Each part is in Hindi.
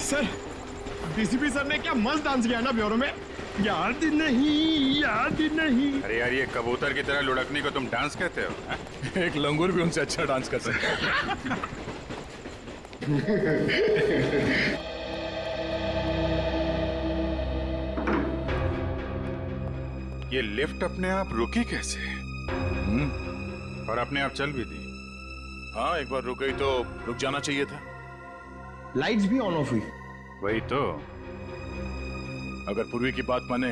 सर, डीसीपी सर ने क्या मस्त डांस किया ना ब्यूरो में। याद नहीं, याद नहीं। अरे यार, ये कबूतर की तरह लुढ़कने को तुम डांस कहते हो? एक लंगूर भी उनसे अच्छा डांस कर सकता है। ये लिफ्ट अपने आप रुकी कैसे? और अपने आप चल भी दी। हाँ, एक बार रुक गई तो रुक जाना चाहिए था। लाइट्स भी ऑन ऑफ हुई। वही तो। अगर पूर्वी की बात माने,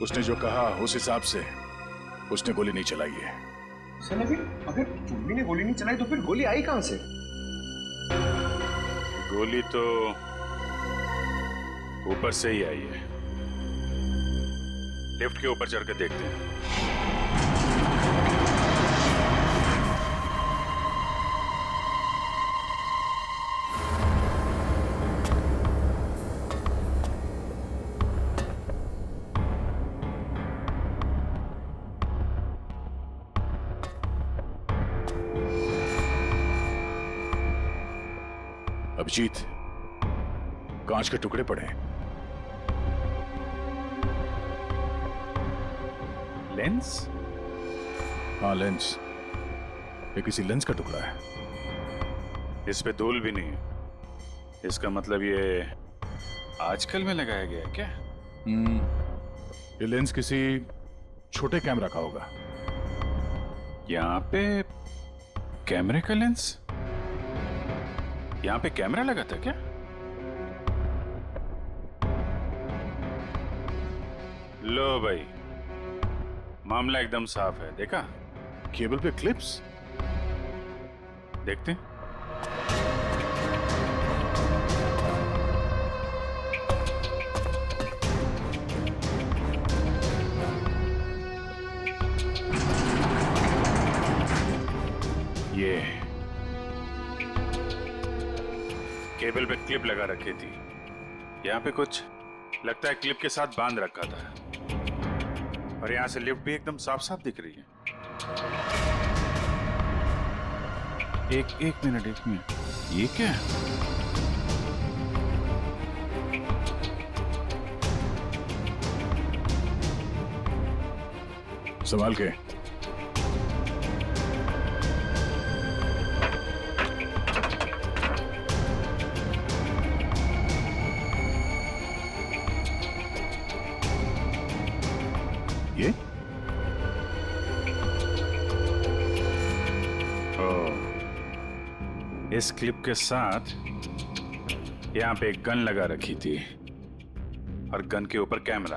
उसने जो कहा उस हिसाब से उसने गोली नहीं चलाई है। सर, अगर पूर्वी ने गोली नहीं चलाई तो फिर गोली आई कहां से? गोली तो ऊपर से ही आई है। लिफ्ट के ऊपर चढ़कर देखते हैं। अभिजीत, कांच के टुकड़े पड़े। लेंस? हाँ, लेंस। ये किसी लेंस का टुकड़ा है। इस पे धूल भी नहीं है। इसका मतलब ये आजकल में लगाया गया है क्या? ये लेंस किसी छोटे कैमरा का होगा। यहाँ पे कैमरे का लेंस? यहाँ पे कैमरा लगा था क्या? लो भाई, मामला एकदम साफ है। देखा? केबल पे क्लिप्स। देखते हैं। ये केबल पे क्लिप लगा रखी थी। यहाँ पे कुछ लगता है क्लिप के साथ बांध रखा था। और यहाँ से लिफ्ट भी एकदम साफ साफ दिख रही है। एक मिनट। ये क्या है? संभाल के। ये? इस क्लिप के साथ यहाँ पे एक गन लगा रखी थी और गन के ऊपर कैमरा।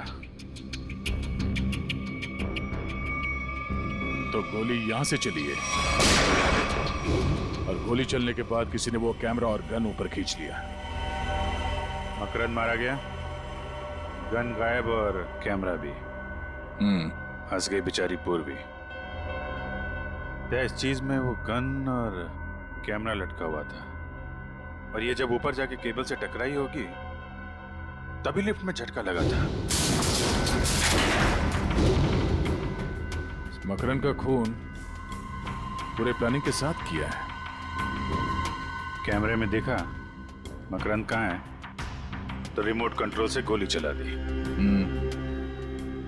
तो गोली यहां से चली है और गोली चलने के बाद किसी ने वो कैमरा और गन ऊपर खींच लिया। मकरंद मारा गया, गन गायब और कैमरा भी। फंस गई बेचारी पूर्वी। इस चीज में वो गन और कैमरा लटका हुआ था और ये जब ऊपर जाके केबल से टकराई होगी तभी लिफ्ट में झटका लगा था। मकरंद का खून पूरे प्लानिंग के साथ किया है। कैमरे में देखा मकरंद कहाँ है तो रिमोट कंट्रोल से गोली चला दी।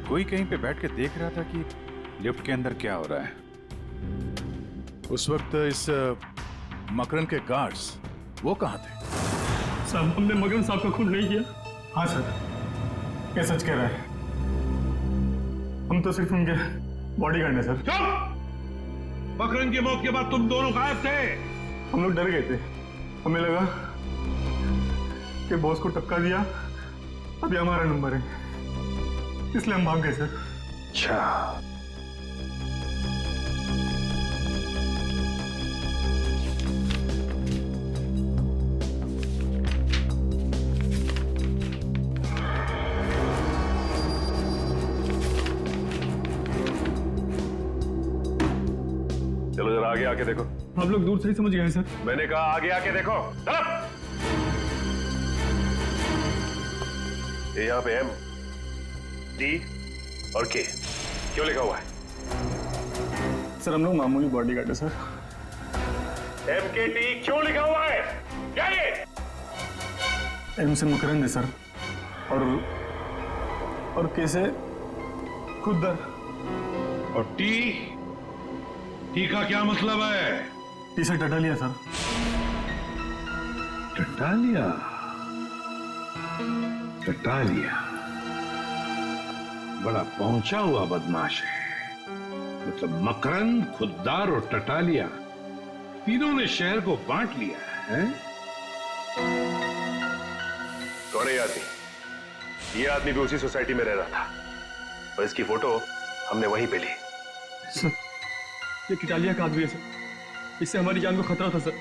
कोई कहीं पे बैठ के देख रहा था कि लिफ्ट के अंदर क्या हो रहा है। उस वक्त इस मकरंद के गार्ड्स वो कहाँ थे? साहब, हमने मकरंद साहब का खून नहीं किया। हाँ सर, ये सच कह रहा है। हम तो सिर्फ उनके बॉडीगार्ड हैं सर। मकरंद की मौत के बाद तुम दोनों गायब थे। हम लोग डर गए थे। हमें लगा कि बॉस को टक्का दिया, अभी हमारा नंबर है, इसलिए हम भाग गए सर। अच्छा, चलो जरा आगे आके देखो। आप लोग दूर से ही समझ गए सर। मैंने कहा आगे आके देखो। चलो। ये यहाँ पे एम, डी और के क्यों लिखा हुआ है? सर, हम लोग मामूली बॉडीगार्ड है सर। एम के टी क्यों लिखा हुआ है? क्या ये? एम से मकरंद है सर, और कैसे खुदर। और टी का क्या मतलब है? टी से टटालिया सर। टटालिया? बड़ा पहुंचा हुआ बदमाश है। मतलब मकरंद, खुद्दार और टटालिया तीनों ने शहर को बांट लिया है। कौन है ये आदमी? ये आदमी भी उसी सोसाइटी में रह रहा था और इसकी फोटो हमने वहीं पे ली। सर ये टटालिया का आदमी है सर, इससे हमारी जान को खतरा था सर।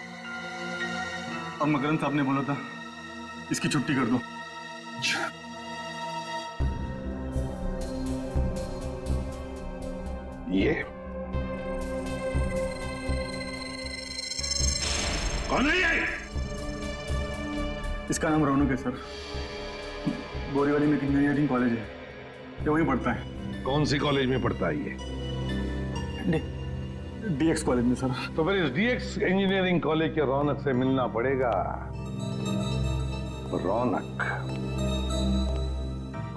अब मकरंद साहब ने बोला था इसकी छुट्टी कर दो। ये कौन है ये? इसका नाम रौनक है सर। बोरीवाली में एक इंजीनियरिंग कॉलेज है, ये वहीं पढ़ता है। कौन सी कॉलेज में पढ़ता है ये? डीएक्स कॉलेज में सर। तो फिर इस डीएक्स इंजीनियरिंग कॉलेज के रौनक से मिलना पड़ेगा। रौनक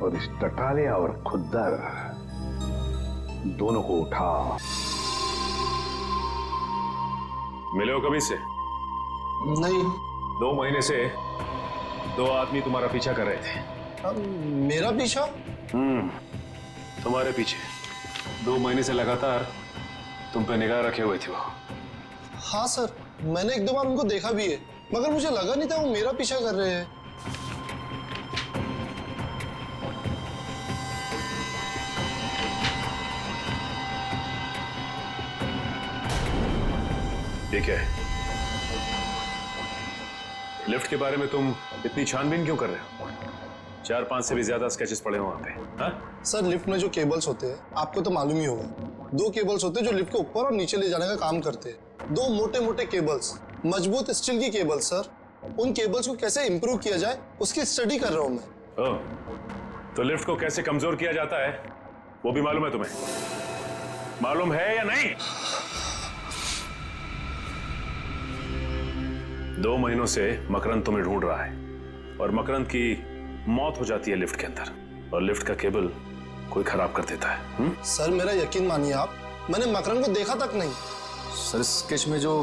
और इस टटालिया और खुद्दर दोनों को उठा। मिले हो कभी से? नहीं। 2 महीने से 2 आदमी तुम्हारा पीछा कर रहे थे। मेरा पीछा? तुम्हारे पीछे 2 महीने से लगातार तुम पे निगाह रखे हुए थे वो। हाँ सर, मैंने 1-2 बार उनको देखा भी है, मगर मुझे लगा नहीं था वो मेरा पीछा कर रहे हैं। ठीक है, लिफ्ट के बारे में तुम इतनी छानबीन क्यों कर रहे हो? 4-5 से भी ज्यादा स्केचेस पड़े हैं वहां पे। हाँ? सर लिफ्ट में जो केबल्स होते हैं आपको तो मालूम ही होगा, 2 केबल्स होते हैं जो लिफ्ट को ऊपर और नीचे ले जाने का काम करते हैं। 2 मोटे मोटे केबल्स, मजबूत स्टील की केबल्स सर। उन केबल्स को कैसे इंप्रूव किया जाए उसकी स्टडी कर रहा हूं मैं। ओह, तो लिफ्ट को कैसे कमजोर किया जाता है वो भी मालूम है तुम्हें? मालूम है या नहीं? 2 महीनों से मकरंद तुम्हें ढूंढ रहा है और मकरंद की मौत हो जाती है लिफ्ट के अंदर और लिफ्ट का केबल कोई खराब कर देता है। सर मेरा यकीन मानिए आप, मैंने मकरंद को देखा तक नहीं। सर स्केच में जो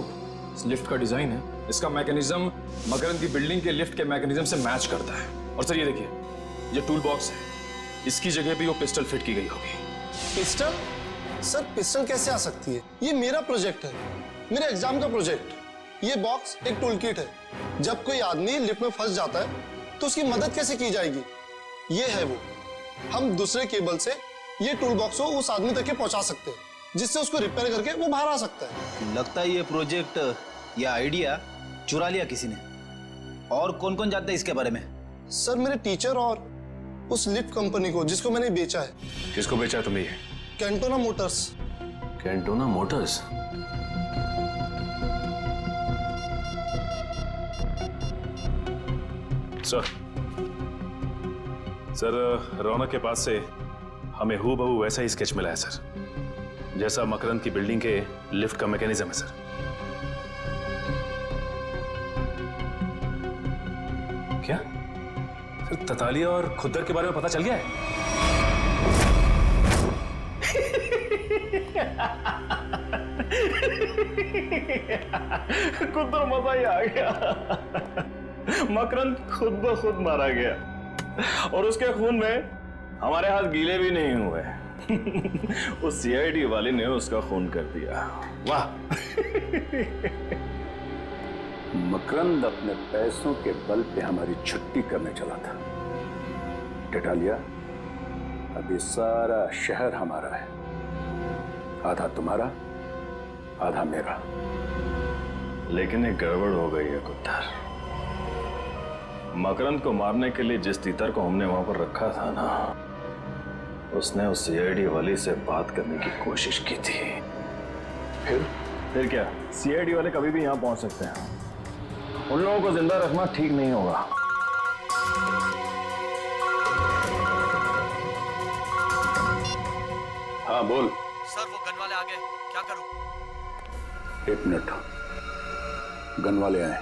लिफ्ट का डिजाइन है, इसका मैकेनिज्म मकरंद की बिल्डिंग के लिफ्ट के मैकेनिज्म से मैच करता है। और सर ये देखिए, ये टूल बॉक्स है, इसकी जगह भी वो पिस्टल फिट की गई होगी। पिस्टल? सर पिस्टल कैसे आ सकती है? ये मेरा प्रोजेक्ट है, मेरे एग्जाम का प्रोजेक्ट। ये बॉक्स एक टूल किट है, जब कोई आदमी लिफ्ट में फंस जाता है तो उसकी मदद कैसे की जाएगी, ये है वो। हम दूसरे केबल से ये टूल बॉक्स को उस आदमी तक पहुंचा सकते हैं, जिससे उसको रिपेयर करके वो बाहर आ सकता है। लगता है ये प्रोजेक्ट या आइडिया चुरा लिया किसी ने। और कौन कौन जानता है इसके बारे में? सर मेरे टीचर और उस लिफ्ट कंपनी को जिसको मैंने बेचा है। किसको बेचा तुमने ये? Cantona motors. Cantona motors? Sir Raunak के पास से हमें हूबहू वैसा ही स्केच मिला है सर, जैसा मकरंद की बिल्डिंग के लिफ्ट का मैकेनिज्म है सर। क्या सर ततालिया और खुद्दर के बारे में पता चल गया है? खुद्दर मजा ही आ गया। मकरंद खुद ब खुद मारा गया और उसके खून में हमारे हाथ गीले भी नहीं हुए। उस सीआईडी वाले ने उसका खून कर दिया। वाह। मकरंद अपने पैसों के बल पे हमारी छुट्टी करने चला था। टटालिया, अभी सारा शहर हमारा है, आधा तुम्हारा आधा मेरा। लेकिन एक गड़बड़ हो गई है खुद्दर। मकरंद को मारने के लिए जिस तीतर को हमने वहां पर रखा था ना, उसने उस सीआईडी वाली से बात करने की कोशिश की थी। फिर क्या, सीआईडी वाले कभी भी यहां पहुंच सकते हैं। उन लोगों को जिंदा रखना ठीक नहीं होगा। हाँ बोल। सर वो गन वाले आ गए, क्या करूं? 1 मिनट, गन वाले आए,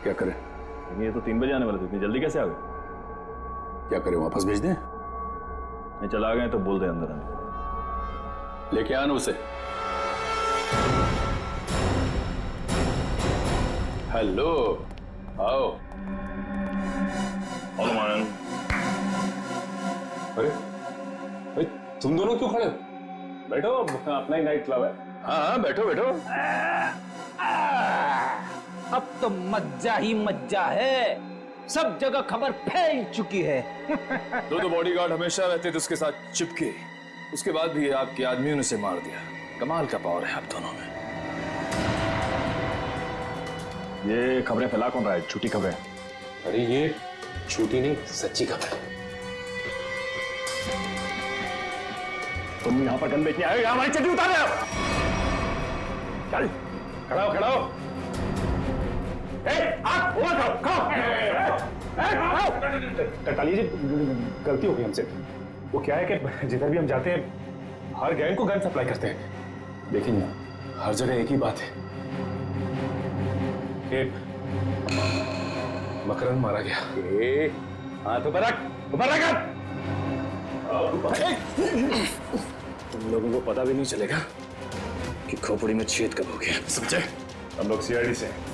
क्या करें? लेकिन ये तो 3 बजे आने वाले थे, इतनी जल्दी कैसे आ गए? क्या करें, वापस भेज दें? नहीं, चला गए तो बोल दे अंदर आने। लेके आना उसे। हेलो, आओ। अरे तुम दोनों क्यों खड़े हो? बैठो, अपना ही नाइट क्लब है। हाँ, बैठो बैठो। अब तो मज्जा ही मज्जा है, सब जगह खबर फैल चुकी है। दो बॉडीगार्ड हमेशा रहते थे उसके साथ चिपके, उसके बाद भी आपके आदमियों ने उसे मार दिया। कमाल का पावर है आप दोनों में। ये खबरें फैला कौन रहा है? झूठी खबरें। अरे ये झूठी नहीं, सच्ची खबर है। तुम यहाँ पर गन बेचने आए हो या हमारी चड्डी उतार रहे हो? चल, खड़ा हो, खड़ा हो। टटाली जी, गलती हो गई हमसे। वो क्या है कि जिधर भी हम जाते हैं, हर गैंग को गन सप्लाई करते हैं। देखिए ना, हर जगह एक ही बात है कि मकरंद मारा गया। हाथ ऊपर रख, ऊपर रख। तुम लोगों को पता भी नहीं चलेगा कि खोपड़ी में छेद कब हो गया, समझे? हम लोग सीआईडी से हैं।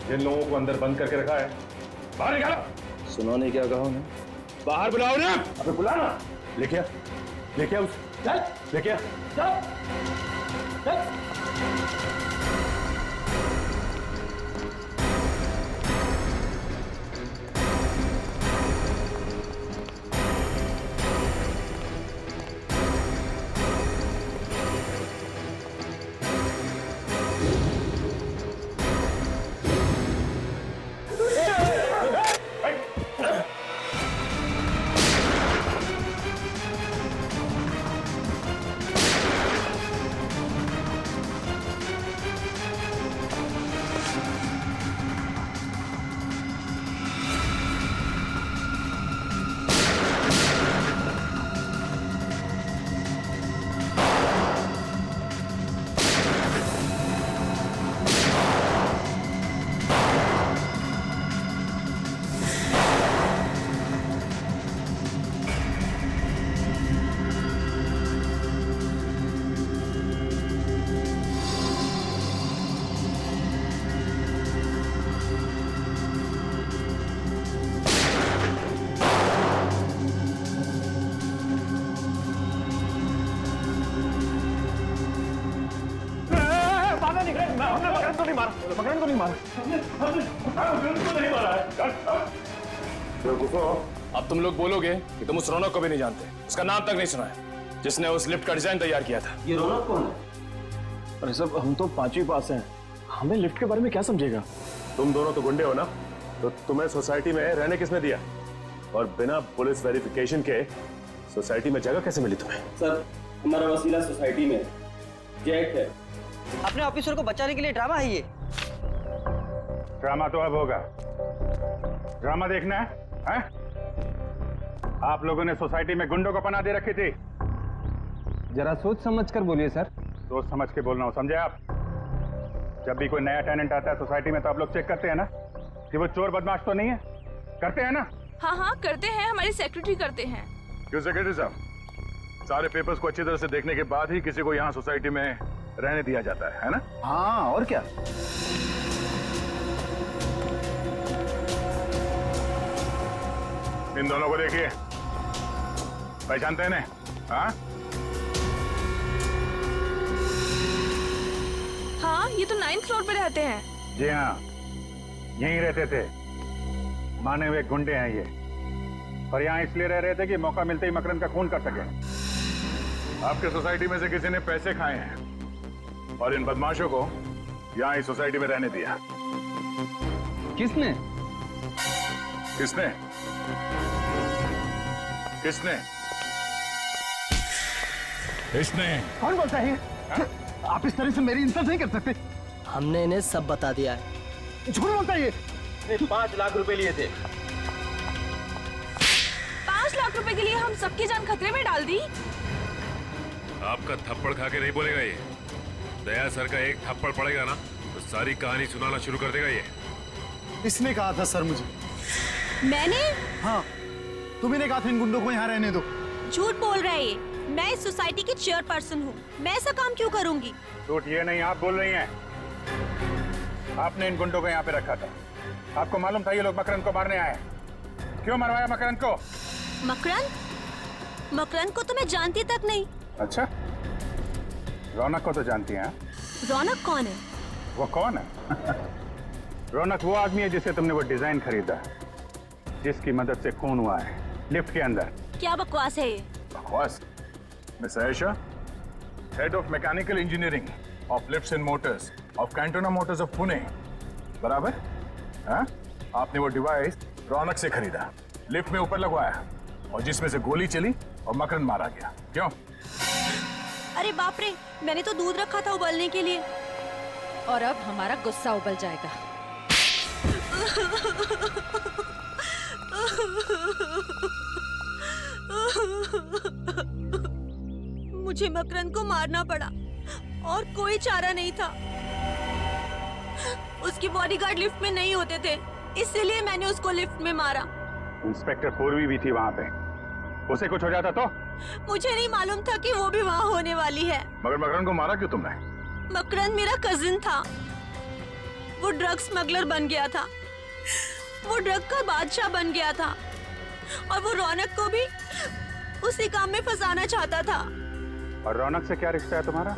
जिन लोगों को अंदर बंद करके रखा है, बाहर निकालो। सुनो नहीं क्या कहा उन्हें? बाहर बुलाओ ना। अबे बुला ना। लेके आ, लेके आ उस, लेके आ। अब तुम लोग बोलोगे कि तुम उस रौनक को भी नहीं जानते, उसका नाम तक नहीं सुना है, जिसने उस लिफ्ट का डिजाइन तैयार किया था। ये रौनक कौन है? अरे सब हम तो 5वीं पास हैं, हमें लिफ्ट के बारे में क्या समझेगा? तुम दोनों तो गुंडे हो ना, तो तुम्हें सोसाइटी में रहने किसने दिया? और बिना पुलिस वेरिफिकेशन के सोसाइटी में जगह कैसे मिली तुम्हें? सर, हमारा वसीला सोसाइटी में जेट है। अपने ऑफिसर को बचाने के लिए ड्रामा है ये। ड्रामा तो अब होगा। ड्रामा देखना है? आप लोगों ने सोसाइटी में गुंडों को पनाह दे रखी थी। जरा सोच समझ कर बोलिए सर। सोच समझ के बोलना हो, समझे आप? जब भी कोई नया टेनेंट आता है सोसाइटी में तो आप लोग चेक करते हैं ना कि वो चोर बदमाश तो नहीं है? करते हैं ना? हाँ हाँ करते हैं, हमारी सेक्रेटरी करते हैं। क्यों सेक्रेटरी साहब, सारे पेपर्स को अच्छी तरह से देखने के बाद ही किसी को यहाँ सोसाइटी में रहने दिया जाता है ना? हाँ, और क्या? इन दोनों को देखिए, पहचानते हैं ना? हाँ हाँ, ये तो 9th फ्लोर पे रहते हैं। जी हाँ, यहीं रहते थे। माने हुए गुंडे हैं ये, और यहाँ इसलिए रह रहे थे कि मौका मिलते ही मकरंद का खून कर सके। आपके सोसाइटी में से किसी ने पैसे खाए हैं और इन बदमाशों को यहाँ इस सोसाइटी में रहने दिया। किसने? किसने? किसने? किसने? कौन बोलता है? आप इस तरह से मेरी इंसल्ट नहीं कर सकते। हमने इन्हें सब बता दिया है। झूठ बोलता है ये। 5 लाख रुपए लिए थे। 5 लाख रुपए के लिए हम सबकी जान खतरे में डाल दी। आपका थप्पड़ खा के नहीं बोलेगा ये। दया सर का एक थप्पड़ पड़ेगा ना तो सारी कहानी सुनाना शुरू कर देगा ये। इसने कहा था सर मुझे। मैंने? हाँ, तुम्ही कहा था इन गुंडों को यहाँ रहने दो। झूठ बोल रहा है ये। मैं इस सोसाइटी की चेयरपर्सन हूँ, मैं ऐसा काम क्यों करूंगी? झूठ ये नहीं, आप बोल रही हैं। आपने इन गुंडों को यहाँ पे रखा था। आपको मालूम था ये लोग मकरंद को मारने आए हैं। क्यों मरवाया मकरंद को? मकरंद? मकरंद को तो मैं जानती तक नहीं। अच्छा, रौनक को तो जानती हैं। रौनक कौन है? वो कौन है? रौनक वो आदमी है जिससे तुमने वो डिजाइन खरीदा, जिसकी मदद से खून हुआ है लिफ्ट के अंदर। क्या बकवास है ये? बकवास? Miss Ayesha, head of mechanical engineering of lifts and Motors of Cantona Motors of Pune, बराबर? हाँ? आपने वो डिवाइस रौनक से खरीदा, लिफ्ट में ऊपर लगवाया, और जिसमें से गोली चली और मकरंद मारा गया। क्यों? अरे बाप रे, मैंने तो दूध रखा था उबलने के लिए। और अब हमारा गुस्सा उबल जाएगा। मुझे मकरंद को मारना पड़ा और कोई चारा नहीं था। उसकी बॉडीगार्ड लिफ्ट में नहीं होते थे, इसीलिए मैंने उसको लिफ्ट में मारा। इंस्पेक्टर पूर्वी भी थी वहां पे, उसे कुछ हो जाता तो? मुझे नहीं मालूम था कि वो भी वहाँ होने वाली है। मगर मकरंद को मारा क्यों तुमने? मकरंद मेरा कजिन था, वो ड्रग स्मगलर बन गया था, वो ड्रग का बादशाह बन गया था, और वो रौनक को भी उसी काम में फंसाना चाहता था। और रौनक से क्या रिश्ता है तुम्हारा?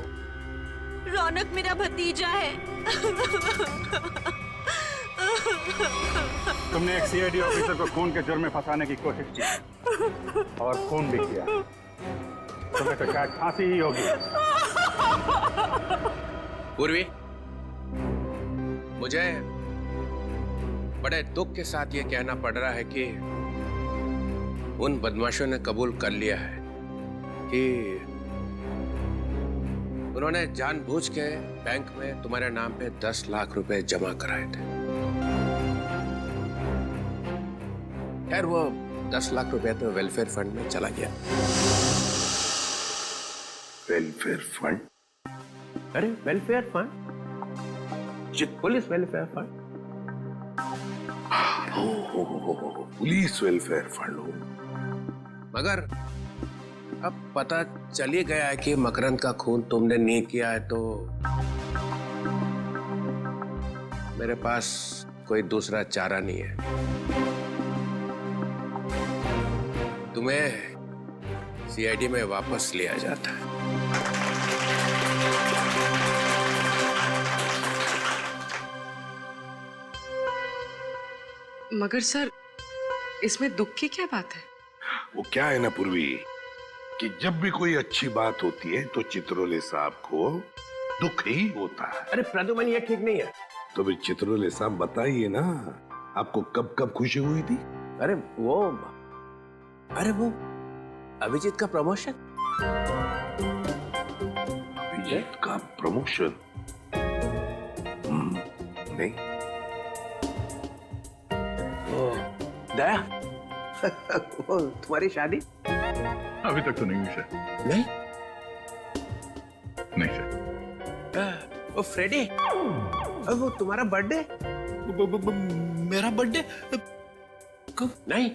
रौनक मेरा भतीजा है। तुमने एक सीआईडी ऑफिसर को खून के जुर्म में फंसाने की कोशिश की और खून भी किया। तुम्हें तो शायद फांसी ही होगी। पूर्वी, मुझे बड़े दुख के साथ ये कहना पड़ रहा है कि उन बदमाशों ने कबूल कर लिया है कि उन्होंने जानबूझ के बैंक में तुम्हारे नाम पे 10 लाख रुपए जमा कराए थे। खैर, वो 10 लाख रुपए तो वेलफेयर फंड में चला गया। Welfare fund? अरे welfare fund, police welfare fund. Police welfare fund हो। मगर अब पता चल ही गया है कि मकरंद का खून तुमने नहीं किया है, तो मेरे पास कोई दूसरा चारा नहीं है। तुम्हें सीआईडी में वापस लिया जाता है। मगर सर, इसमें दुख की क्या बात है? वो क्या है ना पूर्वी, कि जब भी कोई अच्छी बात होती है तो चित्रोले साहब को दुख ही होता है। अरे प्रद्युमन, ये ठीक नहीं है। तो फिर चित्रोले साहब बताइए ना, आपको कब कब खुशी हुई थी? अरे वो अभिजीत का प्रमोशन। अभिजीत का प्रमोशन? नहीं। दया, वो तुम्हारी शादी? अभी तक तो नहीं हुई सर। नहीं? नहीं सर। वो फ्रेडी, वो तुम्हारा बर्थडे? मेरा बर्थडे कब? नहीं।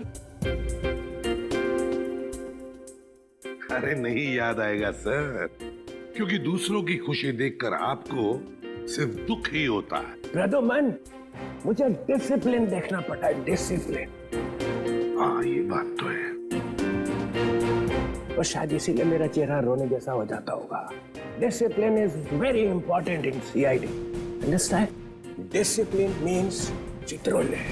अरे नहीं याद आएगा सर, क्योंकि दूसरों की खुशी देखकर आपको सिर्फ दुख ही होता है। प्रद्युमन, मुझे डिसिप्लिन देखना पड़ता है, डिसिप्लिन। हाँ, ये बात तो है। और शायद इसीलिए मेरा चेहरा रोने जैसा हो जाता होगा। Discipline is very important in CID. Understand? Discipline means Chitrole,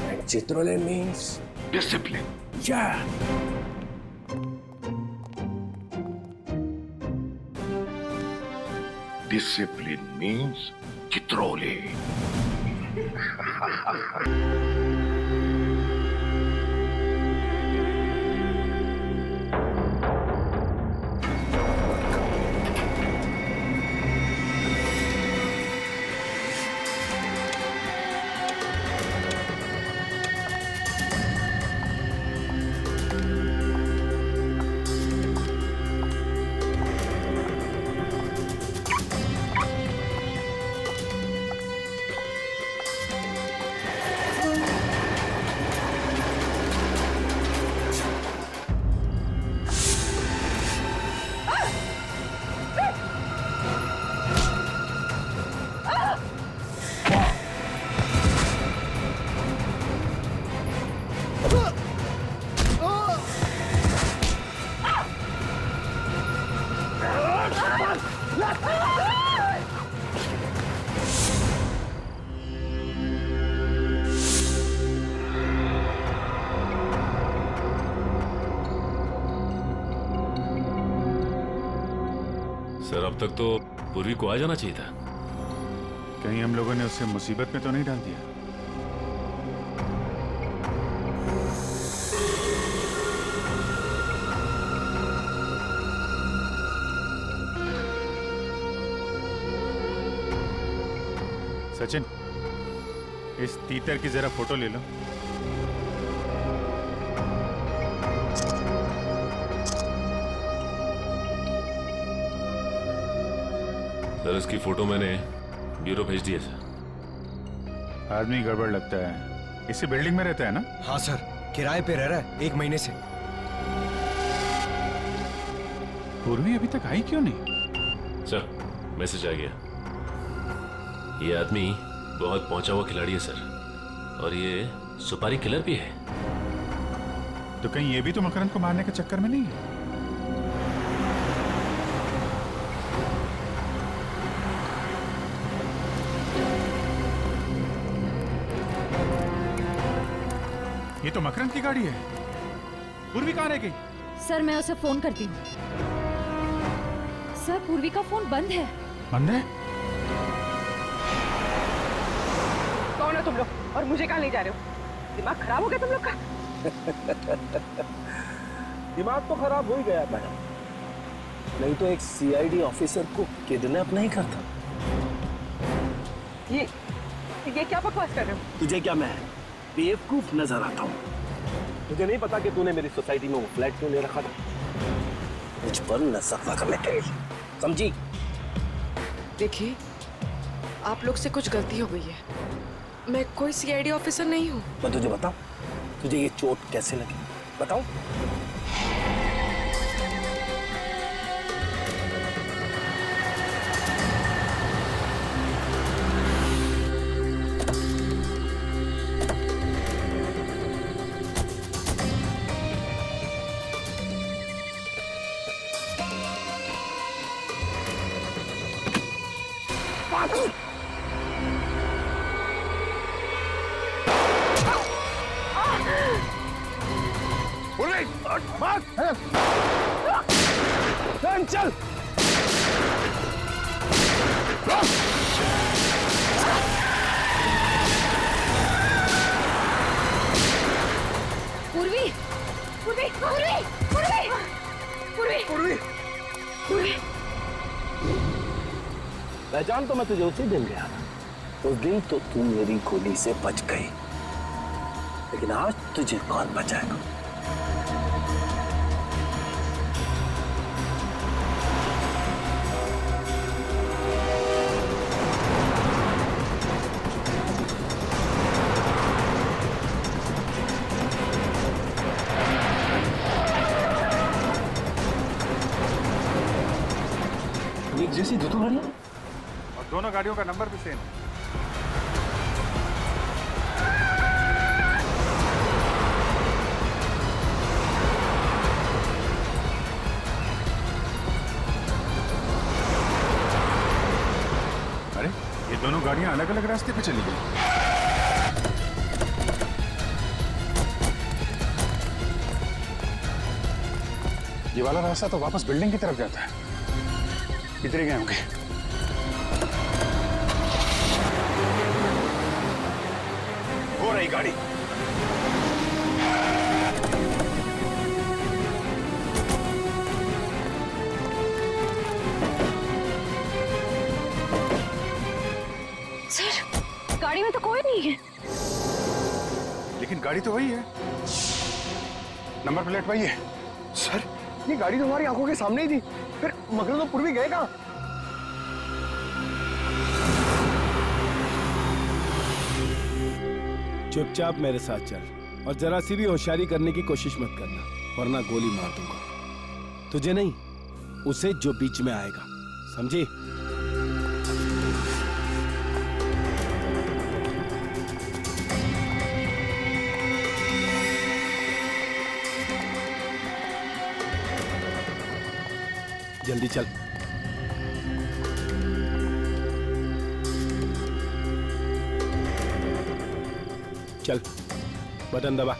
and Chitrole means discipline. या डिसिप्लिन मीन्स चित्रोले। तब तक तो पूर्वी को आ जाना चाहिए था। कहीं हम लोगों ने उसे मुसीबत में तो नहीं डाल दिया? सचिन, इस तीतर की जरा फोटो ले लो। सर, इसकी फोटो मैंने ब्यूरो भेज दी है सर। आदमी गड़बड़ लगता है। इसी बिल्डिंग में रहता है ना? हाँ सर, किराए पे रह रहा है 1 महीने से। पूर्वी अभी तक आई क्यों नहीं? सर, मैसेज आ गया। ये आदमी बहुत पहुंचा हुआ खिलाड़ी है सर, और ये सुपारी किलर भी है। तो कहीं ये भी तो मकरंद को मारने के चक्कर में नहीं है? ये तो मकरंद की गाड़ी है। पूर्वी कहाँ रह गई? सर, मैं उसे फोन करती हूँ। सर, पूर्वी का फोन बंद है। बंद है? कौन हो तुम लोग और मुझे कहाँ ले जा रहे हो? दिमाग खराब हो गया तुम लोग का? दिमाग तो खराब हो ही गया मैडम, नहीं तो एक सीआईडी ऑफिसर को किडनैप नहीं करता। ये क्या बकवास कर रहे हो? तुझे क्या मैं बेवकूफ नजर आता हूँ? मुझे नहीं पता कि तूने मेरी सोसाइटी में वो फ्लैट क्यों ले रखा था। मुझ पर नजर रखने के लिए, समझी? देखिए, आप लोग से कुछ गलती हो गई है। मैं कोई सीआईडी ऑफिसर नहीं हूँ। मैं तुझे बताऊं, तुझे ये चोट कैसे लगी बताऊं? चल पूर्वी, पूर्वी, पूर्वी, पूर्वी, पूर्वी, पूर्वी, पूर्वी। पहचान तो मैं तुझे उसी दिन गया था। उस दिन तो तू मेरी गोली से बच गई, लेकिन आज तुझे कौन बचाएगा? एक जैसी दो गाड़ियां, और दोनों गाड़ियों का नंबर भी सेम। अरे, ये दोनों गाड़ियां अलग अलग रास्ते पे चली गई। ये वाला रास्ता तो वापस बिल्डिंग की तरफ जाता है। कितने गए होंगे? हो रही गाड़ी। सर, गाड़ी में तो कोई नहीं है। लेकिन गाड़ी तो वही है, नंबर प्लेट वही है। सर, ये गाड़ी तो हमारी आंखों के सामने ही थी, फिर मकरंद और पूर्वी गए कहाँ? चुपचाप मेरे साथ चल और जरा सी भी होशियारी करने की कोशिश मत करना, वरना गोली मार दूंगा। तुझे नहीं, उसे जो बीच में आएगा, समझी? जल्दी चल। चल, बटन दबा।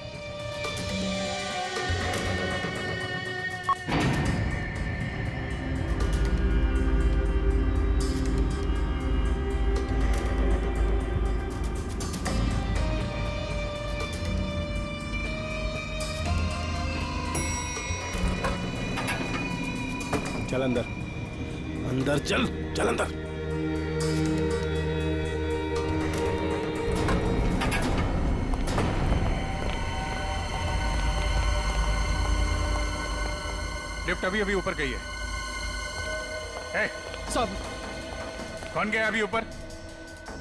चल अंदर, अंदर चल, चल अंदर। लिफ्ट अभी अभी ऊपर गई है। साहब, कौन गया अभी ऊपर?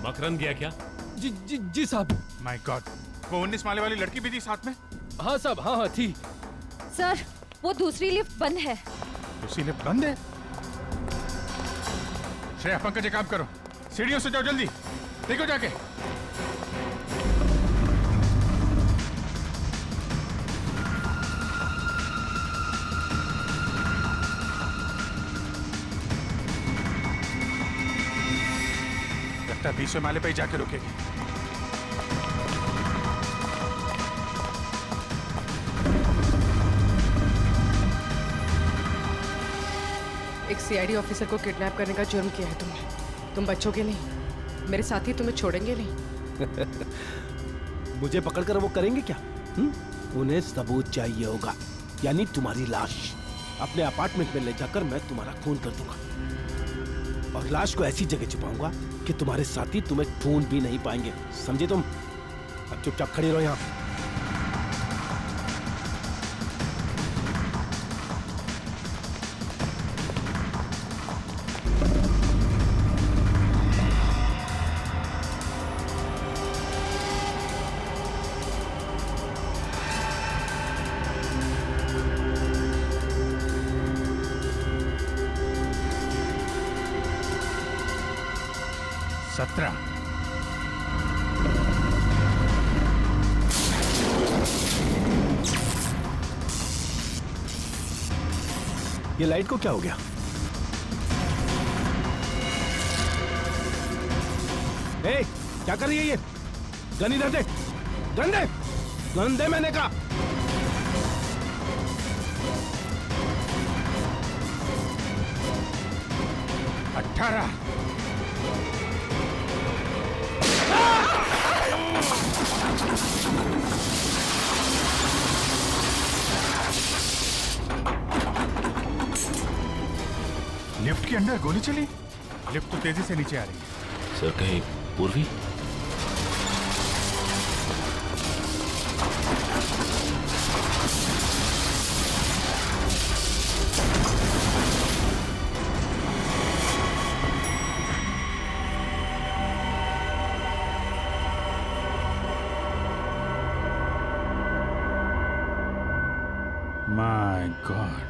मकरंद गया क्या? जी साहब। माय गॉड, वो 19 माले वाली लड़की भी थी साथ में? हाँ साहब, हाँ थी। सर, वो दूसरी लिफ्ट बंद है। दूसरी लिफ्ट बंद है? श्रेया, पंकज, एक काम करो, सीढ़ियों से जाओ जल्दी, देखो जाके। लगता है 20वें माले पे ही जाके रुकेगी। एक सीआईडी ऑफिसर को किडनैप करने का जुर्म किया है तुमने। तुम बच्चोगे नहीं, मेरे साथी तुम्हें छोड़ेंगे नहीं। मुझे पकड़कर वो करेंगे क्या? उन्हें सबूत चाहिए होगा, यानी तुम्हारी लाश। अपने अपार्टमेंट में ले जाकर मैं तुम्हारा खून कर दूंगा और लाश को ऐसी जगह छुपाऊंगा कि तुम्हारे साथी तुम्हें ढूंढ भी नहीं पाएंगे। समझे तुम? अब चुपचाप खड़ी रहो यहाँ। ये लाइट को क्या हो गया? ए, क्या कर रही है ये? गन इधर दे, गन दे, गन दे मैंने कहा। लिफ्ट के अंदर गोली चली? लिफ्ट तो तेजी से नीचे आ रही है। सर, कहीं पूर्वी? माय गॉड,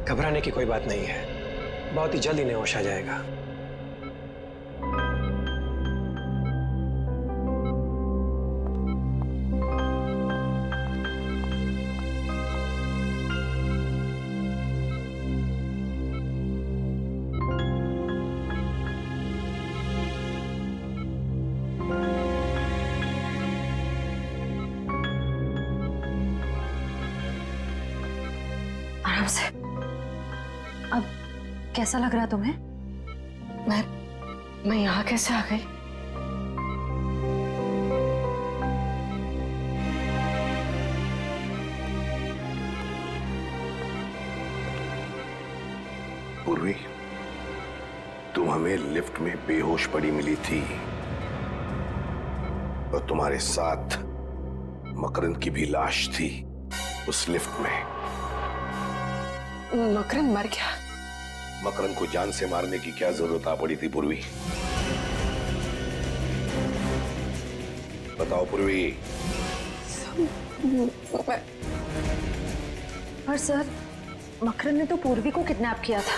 घबराने की कोई बात नहीं है, बहुत ही जल्द इन्हें होश आ जाएगा। आराम से। अब कैसा लग रहा तुम्हें? मैं यहाँ कैसे आ गई? पूर्वी, तुम हमें लिफ्ट में बेहोश पड़ी मिली थी और तुम्हारे साथ मकरंद की भी लाश थी उस लिफ्ट में। मकरंद मर गया? मकरंद को जान से मारने की क्या जरूरत आ पड़ी थी पूर्वी? बताओ पूर्वी। पर सर, मकरंद ने तो पूर्वी को किडनैप किया था।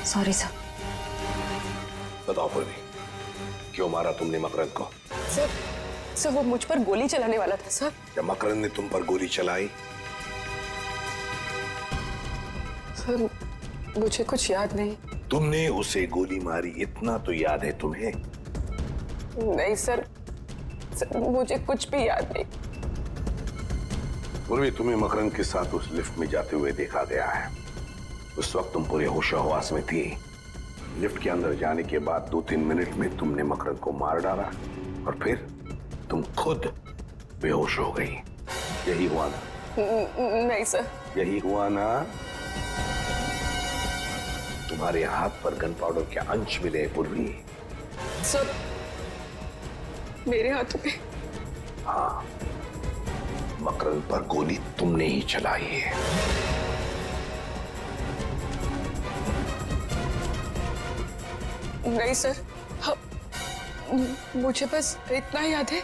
Sorry sir. बताओ पूर्वी, क्यों मारा तुमने मकरंद को? सर, वो मुझ पर गोली चलाने वाला था सर। जब मकरंद ने तुम पर गोली चलाई? सर, मुझे कुछ याद नहीं। तुमने उसे गोली मारी इतना तो याद है तुम्हें? नहीं सर, मुझे कुछ भी याद नहीं। पूर्वी तुम्हें मकरंद के साथ उस लिफ्ट में जाते हुए देखा गया है। उस वक्त तुम पूरे होशाहवास में थी। लिफ्ट के अंदर जाने के बाद 2-3 मिनट में तुमने मकरंद को मार डाला और फिर तुम खुद बेहोश हो गई। यही हुआ ना? नहीं सर। यही हुआ ना? तुम्हारे हाथ पर गन पाउडर के अंश मिले पूर्वी। सर, मेरे हाथों पे? हाँ, मकरंद पर गोली तुमने ही चलाई है। नहीं सर, मुझे बस इतना याद है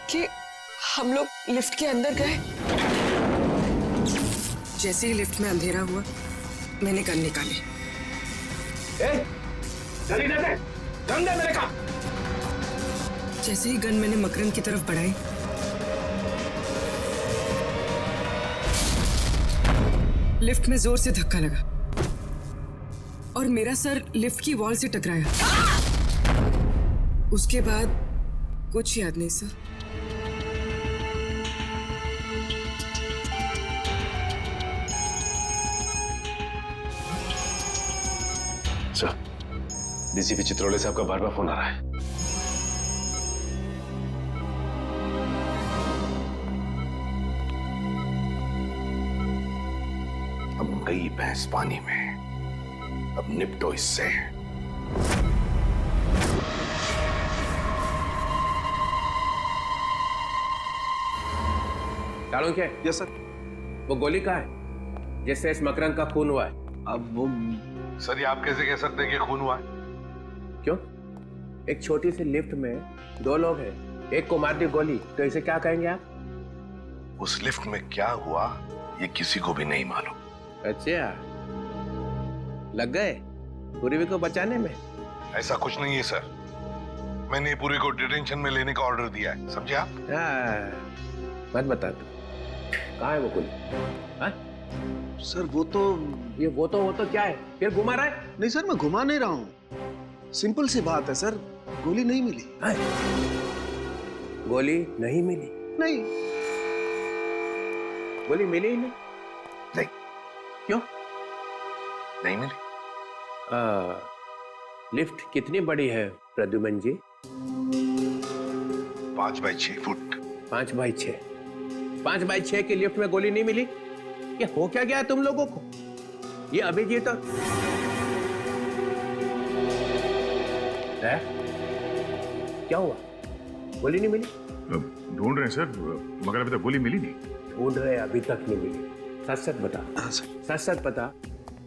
कि हम लोग लिफ्ट के अंदर गए। जैसे ही लिफ्ट में अंधेरा हुआ, मैंने गन निकाली। जल्दी दे दे, गन दे मेरे का। जैसे ही गन मैंने मकरंद की तरफ बढ़ाई, लिफ्ट में जोर से धक्का लगा और मेरा सर लिफ्ट की वॉल से टकराया। उसके बाद कुछ याद नहीं सर। सर, डीसीपी चित्रोले साहब का बार-बार फोन आ रहा है। अब गई भैंस पानी में, अब निपटो इससे। क्या? Yes sir. वो गोली कहाँ है जिससे इस मकरंद का खून हुआ है? अब वो सर, ये आप कैसे कह सकते हैं कि खून हुआ है? क्यों? एक छोटी सी लिफ्ट में 2 लोग हैं, एक को मार दी गोली, तो इसे क्या कहेंगे आप? उस लिफ्ट में क्या हुआ ये किसी को भी नहीं मालूम। अच्छा, लग गए पूर्वी को बचाने में? ऐसा कुछ नहीं है सर, मैंने पूरी को डिटेंशन में लेने का ऑर्डर दिया है, समझे आप? मत बता तू, कहाँ है वो गोली? सर वो तो क्या है? फिर घुमा रहा है? नहीं सर, मैं घुमा नहीं रहा हूँ। सिंपल सी बात है सर, गोली नहीं मिली। गोली नहीं मिली? नहीं, गोली मिली ही नहीं? नहीं। क्यों नहीं मिली? लिफ्ट कितनी बड़ी है प्रद्युमन जी? 5 बाई 6 फुट। 5 बाई 6? 5 बाई 6 की लिफ्ट में गोली नहीं मिली? ये हो क्या गया तुम लोगों को? ये अभिजीत और क्या हुआ? गोली नहीं मिली? ढूंढ रहे हैं सर, मगर अभी तक गोली मिली नहीं। ढूंढ रहे, अभी तक नहीं मिली। सच सच बता। सच सच बता,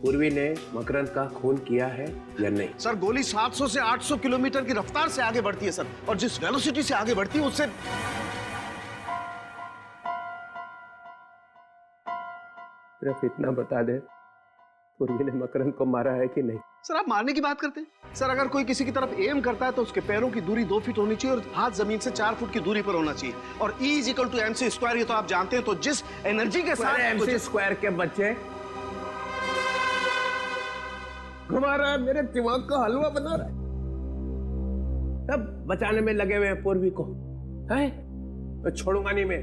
पूर्वी ने मकरंद का खून किया है या नहीं? सर, गोली 700 से 800 किलोमीटर की रफ्तार से आगे बढ़ती है सर, और जिस वेलोसिटी से आगे बढ़ती है उससे। सिर्फ इतना बता दे, पूर्वी ने मकरंद को मारा है कि नहीं? सर, आप मारने की बात करते हैं? सर, अगर कोई किसी की तरफ एम करता है तो उसके पैरों की दूरी 2 फीट होनी चाहिए और हाथ जमीन से 4 फुट की दूरी पर होना चाहिए, और E = mc², ये तो आप जानते हैं। तो जिस एनर्जी के साथ mc² के बच्चे घुमा रहा है, मेरे दिमाग का हलवा बना रहा है। तब बचाने में लगे हुए हैं पूर्वी को, है? तो छोड़ूंगा नहीं मैं।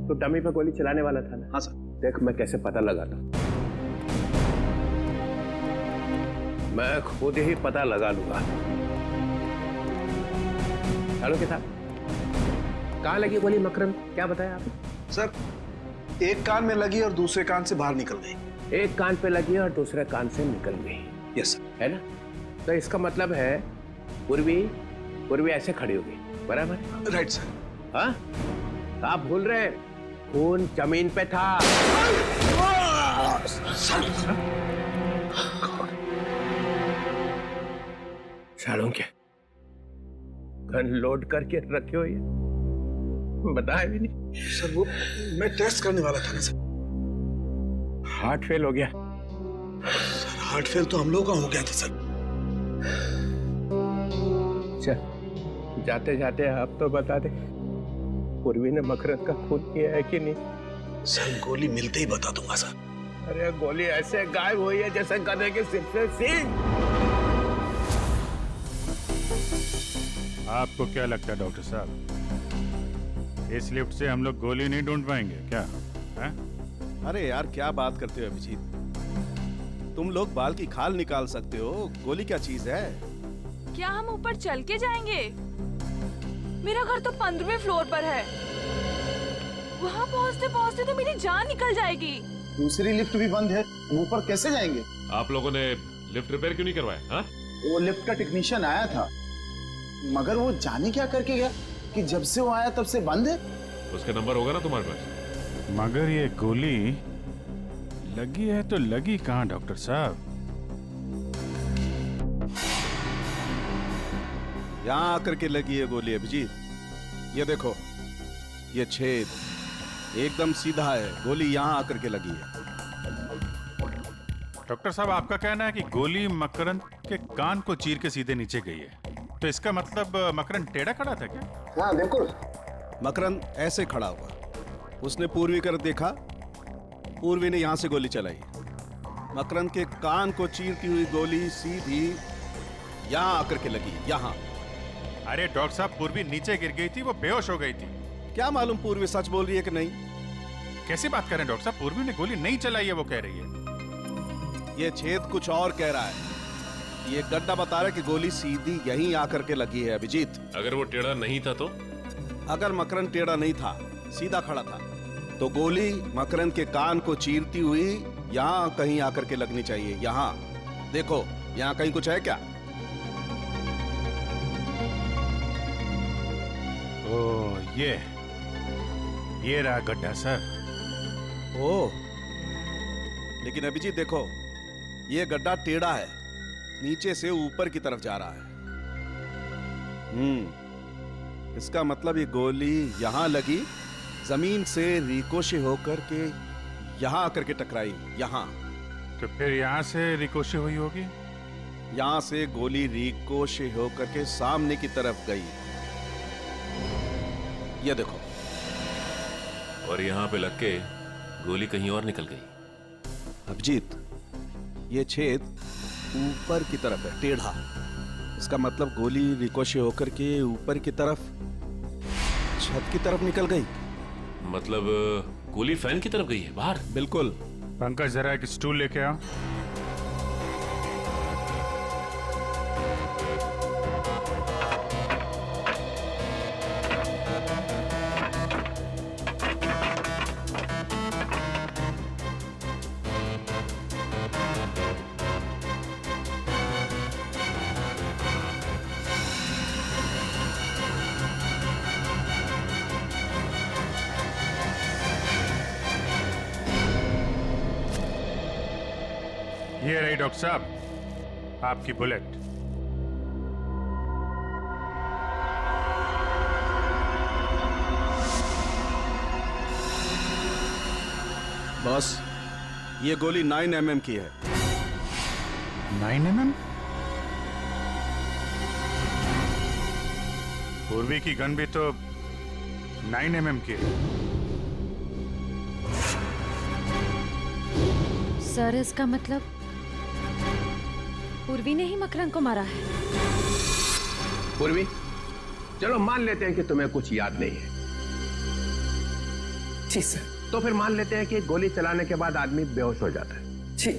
तो डमी पे गोली चलाने वाला था ना? हाँ सर। देख मैं कैसे पता लगाता, मैं खुद ही पता लगा लूंगा। चलो के साथ कहाँ लगी गोली मकरंद, क्या बताया आपने? सर, एक कान में लगी और दूसरे कान से बाहर निकल गई। एक कान पे लगी और दूसरे कान से निकल गई। Yes sir. है ना? तो इसका मतलब है पूर्वी ऐसे खड़ी होगी, बराबर? Right sir. हाँ, आप भूल रहे, खून जमीन पे था। सालों के गन लोड करके रखे हो, ये बताया भी नहीं। सर, वो मैं टेस्ट करने वाला था ना सर। हार्ट फेल हो गया? सर, हार्ट फेल तो हम लोगों का हो गया था सर। चल, जाते जाते आप तो बता दे, पूर्वी ने मकरंद का खून किया है कि नहीं? सर, गोली मिलते ही बता दूंगा सर। अरे गोली ऐसे गायब हुई है जैसे गधे के सिर से सींग। आपको क्या लगता है डॉक्टर साहब, इस लिफ्ट से हम लोग गोली नहीं ढूंढ पाएंगे क्या? है? अरे यार क्या बात करते हो अभिजीत, तुम लोग बाल की खाल निकाल सकते हो, गोली क्या चीज है? क्या हम ऊपर चल के जाएंगे? मेरा घर तो 15वें फ्लोर पर है। वहाँ पहुँचते पहुँचते तो मेरी जान निकल जाएगी। दूसरी लिफ्ट भी बंद है, हम ऊपर कैसे जाएंगे? आप लोगों ने लिफ्ट रिपेयर क्यों नहीं करवाया? हाँ? वो लिफ्ट का टेक्नीशियन आया था, मगर वो जाने क्या करके गया कि जब से वो आया तब से बंद है। उसका नंबर होगा ना तुम्हारे पास? मगर ये गोली लगी है तो लगी कहाँ डॉक्टर साहब? यहाँ आकर के लगी है गोली अभिजीत। ये देखो, ये छेद एकदम सीधा है, गोली यहाँ आकर के लगी है। डॉक्टर साहब आपका कहना है कि गोली मकरंद के कान को चीर के सीधे नीचे गई है, तो इसका मतलब मकरंद टेढ़ा खड़ा था क्या? हाँ बिल्कुल। मकरंद ऐसे खड़ा हुआ, उसने पूर्वी कर देखा, पूर्वी ने यहां से गोली चलाई। मकरंद के कान को चीरती हुई गोली सीधी यहां आकर के लगी, यहां। अरे डॉक्टर साहब, पूर्वी नीचे गिर गई थी, वो बेहोश हो गई थी। क्या मालूम पूर्वी सच बोल रही है कि नहीं। कैसी बात कर रहे हैं डॉक्टर साहब? पूर्वी ने गोली नहीं चलाई है, वो कह रही है। ये छेद कुछ और कह रहा है, ये गड्ढा बता रहा है कि गोली सीधी यहीं आकर के लगी है अभिजीत। अगर वो टेढ़ा नहीं था तो? अगर मकरंद टेढ़ा नहीं था, सीधा खड़ा था, तो गोली मकरंद के कान को चीरती हुई यहाँ कहीं आकर के लगनी चाहिए। यहाँ देखो, यहाँ कहीं कुछ है क्या? ओह, ये रहा गड्ढा सर। ओह, लेकिन अभिजीत देखो, ये गड्ढा टेढ़ा है, नीचे से ऊपर की तरफ जा रहा है। इसका मतलब ये गोली यहां लगी, जमीन से रिकोशे होकर के यहां आकर के टकराई, यहां। तो फिर यहां से रिकोशे हुई होगी? यहां से गोली रिकोशे होकर के सामने की तरफ गई, ये देखो। और यहां पे लग के गोली कहीं और निकल गई। अभिजीत, ये छेद ऊपर की तरफ है, टेढ़ा। इसका मतलब गोली रिकोशे होकर के ऊपर की तरफ, छत की तरफ निकल गई। मतलब गोली फैन की तरफ गई है, बाहर? बिल्कुल। पंकज, जरा एक स्टूल लेके आओ। ये रही डॉक्टर साहब, आपकी बुलेट। बॉस, ये गोली 9 mm की है। 9 mm? पूर्वी की गन भी तो 9 mm की है। सर, इसका मतलब पूर्वी ने ही मकरंद को मारा है। पूर्वी, चलो मान लेते हैं कि तुम्हें कुछ याद नहीं है। जी सर। तो फिर मान लेते हैं कि गोली चलाने के बाद आदमी बेहोश हो जाता है। जी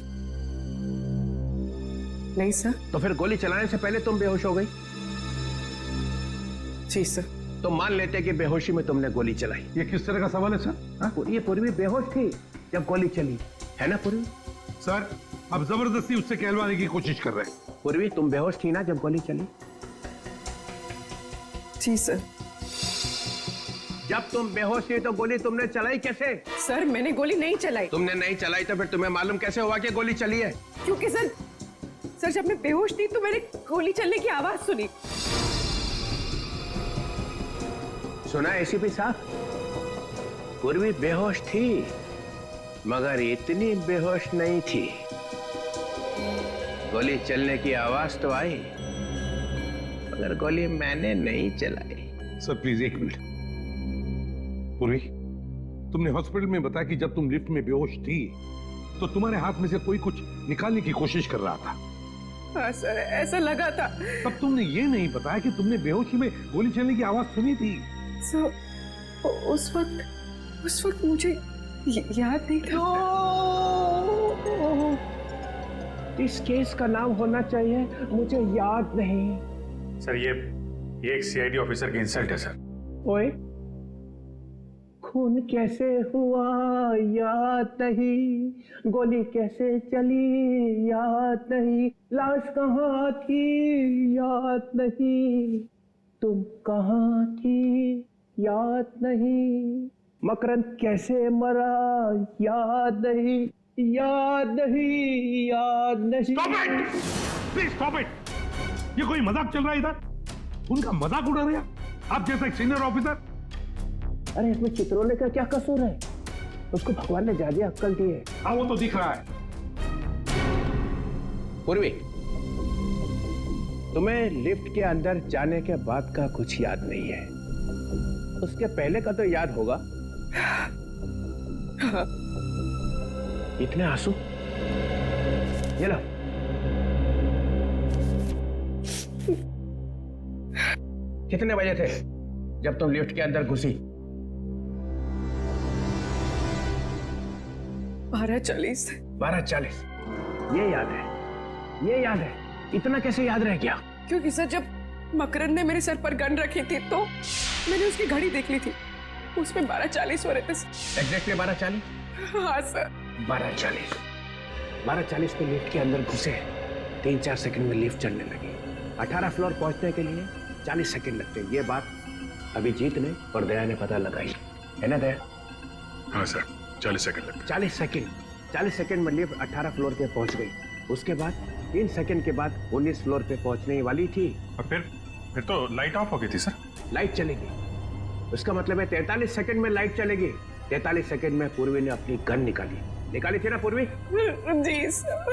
नहीं सर। तो फिर गोली चलाने से पहले तुम बेहोश हो गई? जी सर। तो मान लेते हैं कि बेहोशी में तुमने गोली चलाई। ये किस तरह का सवाल है सर? ये पूर्वी बेहोश थी जब गोली चली, है ना पूर्वी? सर, अब जबरदस्ती उससे कहलवाने की कोशिश कर रहे हैं। पूर्वी, तुम बेहोश थी ना जब गोली चली? जी सर। जब तुम बेहोश थी तो गोली तुमने चलाई कैसे? सर, मैंने गोली नहीं चलाई। तुमने नहीं चलाई तो फिर तुम्हें मालूम कैसे हुआ कि गोली चली है? क्योंकि सर जब मैं बेहोश थी तो मैंने गोली चलने की आवाज सुनी। सुना एसीपी साहब? पूर्वी बेहोश थी, मगर इतनी बेहोश नहीं थी। गोली चलने की आवाज तो आई, मगर गोली मैंने नहीं चलाई। सर प्लीज एक मिनट। पूर्वी, तुमने हॉस्पिटल में बताया कि जब तुम लिफ्ट में बेहोश थी तो तुम्हारे हाथ में से कोई कुछ निकालने की कोशिश कर रहा था। हाँ सर, ऐसा लगा था। तब तुमने ये नहीं बताया कि तुमने बेहोशी में गोली चलने की आवाज सुनी थी। सर, उस वक्त मुझे याद नहीं था। इस केस का नाम होना चाहिए मुझे याद नहीं। सर ये एक सीआईडी ऑफिसर की इंसल्ट है सर। ओए, खून कैसे हुआ याद नहीं, गोली कैसे चली याद नहीं, लाश कहाँ थी याद नहीं, तुम कहाँ थी याद नहीं, मकरंद कैसे मरा याद नहीं, याद नहीं, याद नहीं। Please stop it. ये कोई मजाक चल रहा है इधर? उनका मजाक उड़ा रहे आप जैसा एक सीनियर ऑफिसर। अरे इसमें चित्रोले का क्या कसूर है? उसको भगवान ने ज्यादा अक्ल दी है। हाँ वो तो दिख रहा है। पूर्वी, तुम्हें लिफ्ट के अंदर जाने के बाद का कुछ याद नहीं है, उसके पहले का तो याद होगा। इतने आंसू? ये लो। कितने बजे थे जब तुम लिफ्ट के अंदर घुसी? 12:40। 12:40। ये याद है, ये याद है। इतना कैसे याद रह गया? क्योंकि सर जब मकरंद ने मेरे सर पर गन रखी थी तो मैंने उसकी घड़ी देख ली थी, उसमें 12:40 हो रहे थे। एग्जैक्टली 12:40? हाँ सर। 12:40। 12:40 पे लिफ्ट के अंदर घुसे, 3-4 सेकंड में लिफ्ट चलने लगी। 18 फ्लोर पहुंचने के लिए 40 सेकंड लगते। ये बात अभिजीत ने और दया ने पता लगाई है ना दया? हाँ सर, 40 सेकंड लगते। 40 सेकंड में लिफ्ट 18 फ्लोर पे पहुंच गई। उसके बाद 3 सेकंड के बाद 19 फ्लोर पे पहुंचने वाली थी। और फिर तो लाइट ऑफ हो गई थी सर। लाइट चलेगी, उसका मतलब है 43 सेकंड में लाइट चलेगी। 43 सेकंड में पूर्वी ने अपनी गन निकाली थी ना पूर्वी? जी सर।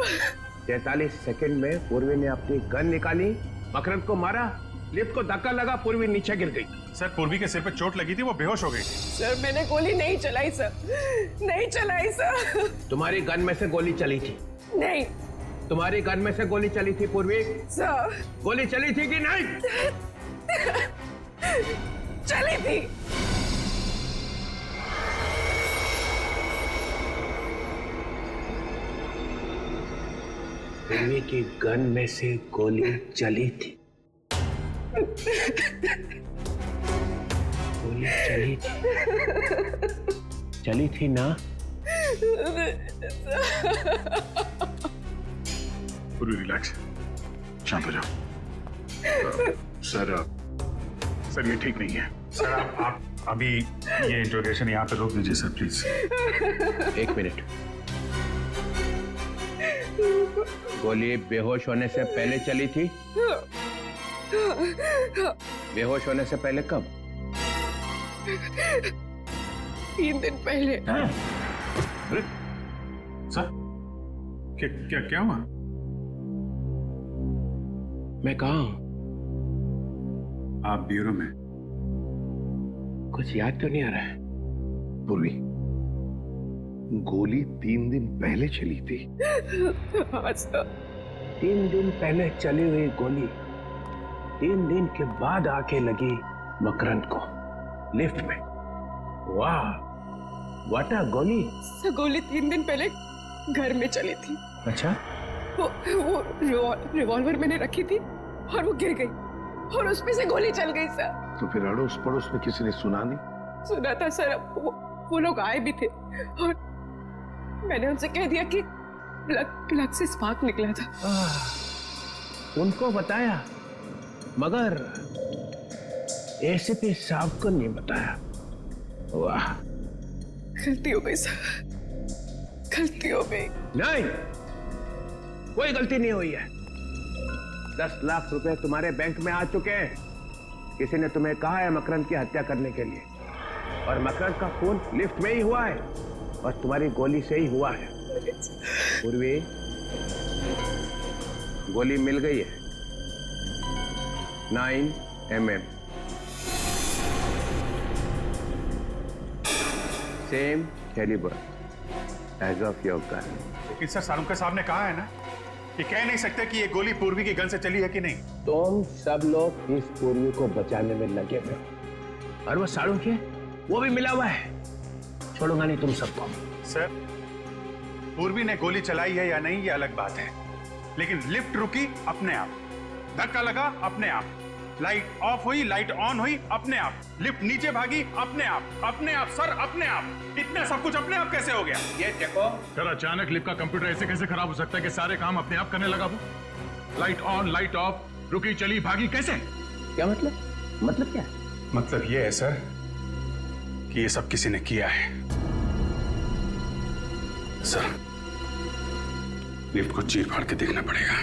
43 सेकंड में पूर्वी ने अपनी गन निकाली, मकरंद को मारा, लिफ्ट को धक्का लगा, पूर्वी नीचे गिर गई। सर पूर्वी के सिर पे चोट लगी थी, वो बेहोश हो गई थी। सर मैंने गोली नहीं चलाई सर, नहीं चलाई सर। तुम्हारी गन में से गोली चली थी? नहीं। तुम्हारी गन में से गोली चली थी पूर्वी? सर गोली चली थी कि नहीं? चली थी। पूर्वी की गन में से गोली चली थी। गोली चली थी ना? पूरी रिलैक्स, शांत हो जाओ। सर ये ठीक नहीं है। सर आप अभी ये इंट्रोगेशन यहाँ पे रोक दीजिए सर प्लीज। 1 मिनट। गोली बेहोश होने से पहले चली थी? बेहोश होने से पहले कब? 3 दिन पहले। अरे सर क्या हुआ? मैं कहाँ हूं? आप ब्यूरो में। कुछ याद तो नहीं आ रहा है। पूर्वी, गोली 3 दिन पहले चली थी। 3 दिन पहले चली हुई गोली 3 दिन के बाद आके लगी मकरंद को लिफ्ट में। वाह, व्हाट अ गोली। गोली 3 दिन पहले घर में चली थी। अच्छा? वो रिवॉल्वर मैंने रखी थी और वो गिर गई और उसमें से गोली चल गई सर। तो फिर अड़ोस पड़ोस में किसी ने सुना नहीं? सुना था सर, वो लोग आए भी थे और मैंने उनसे कह दिया कि प्लग से स्पार्क निकला था। उनको बताया मगर एसीपी साहब को नहीं बताया। वाह, गलती हो गई सर, गलती हो गई। नहीं, कोई गलती नहीं हुई है। 10 लाख रुपए तुम्हारे बैंक में आ चुके हैं। किसी ने तुम्हें कहा है मकरंद की हत्या करने के लिए, और मकरंद का खून लिफ्ट में ही हुआ है और तुम्हारी गोली से ही हुआ है। पूर्वी, गोली मिल गई है। 9 mm, सेम कैलिबर ऐसा क्या होता है? लेकिन सर सालुंके साहब ने कहा है ना कि कह नहीं सकते कि ये गोली पूर्वी की गन से चली है कि नहीं। तुम सब लोग इस पूर्वी को बचाने में लगे हुए हो और वो सालुंके वो भी मिला हुआ है। छोड़ूंगा नहीं तुम सबको। सर पूर्वी ने गोली चलाई है या नहीं ये अलग बात है, लेकिन लिफ्ट रुकी अपने आप, धक्का लगा अपने आप, लाइट ऑफ हुई लाइट ऑन हुई अपने आप, लिफ्ट नीचे भागी अपने आप सर अपने आप। इतना सब कुछ अपने आप कैसे हो गया? ये देखो सर अचानक लिफ्ट का कंप्यूटर ऐसे कैसे खराब हो सकता है कि सारे काम अपने आप करने लगा वो? लाइट ऑन लाइट ऑफ, रुकी चली भागी, कैसे? क्या मतलब क्या है? मतलब ये है सर कि ये सब किसी ने किया है। सर लिफ्ट को चीर फाड़ के देखना पड़ेगा।